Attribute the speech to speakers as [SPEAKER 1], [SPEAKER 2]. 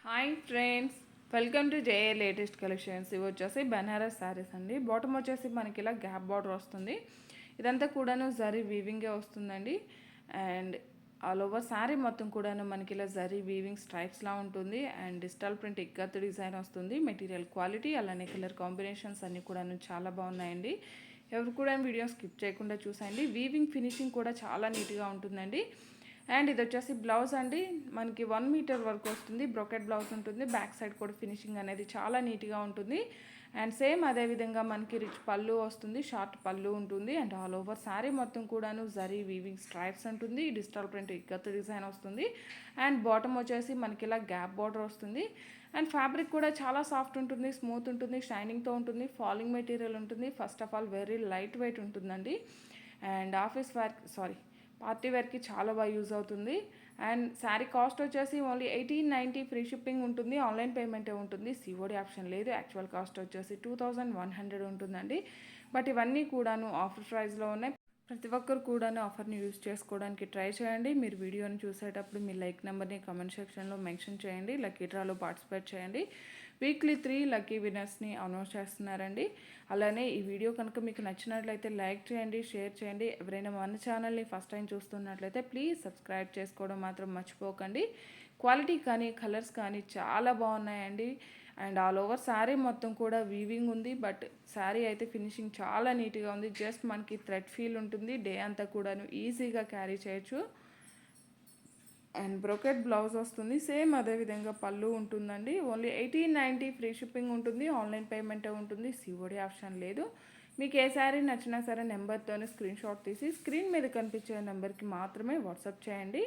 [SPEAKER 1] Hi friends, welcome to JA latest collections. ఇవి వచ్చేసి బెనారస్ సారీస్ అండి. బాటమ్ వచ్చేసి మనకి ఇలా గ్యాప్ బార్డర్ వస్తుంది. ఇదంతా కూడాను జరీ వీవింగే వస్తుందండి. అండ్ ఆల్ ఓవర్ శారీ మొత్తం కూడాను మనకి ఇలా జరీ వీవింగ్ స్ట్రైప్స్లా ఉంటుంది. And digital print ikat design వస్తుంది. మెటీరియల్ క్వాలిటీ అలానే కలర్ కాంబినేషన్స్ అన్నీ కూడాను చాలా బాగున్నాయండి. ఎవరు కూడా వీడియో స్కిప్ చేయకుండా చూసండి. వీవింగ్ ఫినిషింగ్ కూడా చాలా నీట్గా ఉంటుందండి. అండ్ ఇది వచ్చేసి బ్లౌజ్ అండి. మనకి 1 మీటర్ వరకు వస్తుంది. బ్రోకెట్ బ్లౌజ్ ఉంటుంది. బ్యాక్ సైడ్ కూడా ఫినిషింగ్ అనేది చాలా నీట్గా ఉంటుంది. అండ్ సేమ్ అదేవిధంగా మనకి రిచ్ పళ్ళు వస్తుంది. షార్ట్ పళ్ళు ఉంటుంది. అండ్ ఆల్ ఓవర్ శారీ మొత్తం కూడాను జరీ వీవింగ్ స్ట్రైప్స్ ఉంటుంది. డిజిటల్ ప్రింట్ ఇక్కత్ డిజైన్ వస్తుంది. అండ్ బాటమ్ వచ్చేసి మనకి ఇలా గ్యాప్ బార్డర్ వస్తుంది. అండ్ ఫ్యాబ్రిక్ కూడా చాలా సాఫ్ట్ ఉంటుంది, స్మూత్ ఉంటుంది, షైనింగ్తో ఉంటుంది, ఫాలింగ్ మెటీరియల్ ఉంటుంది. First of all very light weight ఉంటుందండి. అండ్ ఆఫీస్ వేర్ పార్టీ వేర్కి చాలా బాగా యూజ్ అవుతుంది. అండ్ శారీ కాస్ట్ వచ్చేసి ఓన్లీ 1890 ఫ్రీ షిప్పింగ్ ఉంటుంది. ఆన్లైన్ పేమెంటే ఉంటుంది. సిఓడి ఆప్షన్ లేదు. యాక్చువల్ కాస్ట్ వచ్చేసి 2100 ఉంటుందండి. బట్ ఇవన్నీ కూడాను ఆఫర్ ప్రైస్లో ఉన్నాయి. ప్రతి ఒక్కరు కూడాను ఆఫర్ని యూజ్ చేసుకోవడానికి ట్రై చేయండి. మీరు వీడియోని చూసేటప్పుడు మీ లైక్ నెంబర్ని కామెంట్ సెక్షన్లో మెన్షన్ చేయండి. లక్కీ డ్రాలో పార్టిసిపేట్ చేయండి. వీక్లీ 3 లక్కీ విన్నర్స్ని అనౌన్స్ చేస్తున్నారండి. అలానే ఈ వీడియో కనుక మీకు నచ్చినట్లయితే లైక్ చేయండి, షేర్ చేయండి. ఎవరైనా మన ఛానల్ని ఫస్ట్ టైం చూస్తున్నట్లయితే ప్లీజ్ సబ్స్క్రైబ్ చేసుకోవడం మాత్రం మర్చిపోకండి. క్వాలిటీ కానీ కలర్స్ కానీ చాలా బాగున్నాయండి. అండ్ ఆల్ ఓవర్ శారీ మొత్తం కూడా వీవింగ్ ఉంది. బట్ శారీ అయితే ఫినిషింగ్ చాలా నీట్గా ఉంది. జస్ట్ మనకి థ్రెడ్ ఫీల్ ఉంటుంది. డే అంతా కూడాను ఈజీగా క్యారీ చేయొచ్చు. అండ్ బ్రోకెట్ బ్లౌజ్ వస్తుంది. సేమ్ అదేవిధంగా పళ్ళు ఉంటుందండి. ఓన్లీ 1890 ఫ్రీ షిప్పింగ్ ఉంటుంది. ఆన్లైన్ పేమెంటే ఉంటుంది. సిఓడి ఆప్షన్ లేదు. మీకు ఏ శారీ నచ్చినా సరే నెంబర్తోనే స్క్రీన్ షాట్ తీసి స్క్రీన్ మీద కనిపించే నెంబర్కి మాత్రమే వాట్సాప్ చేయండి.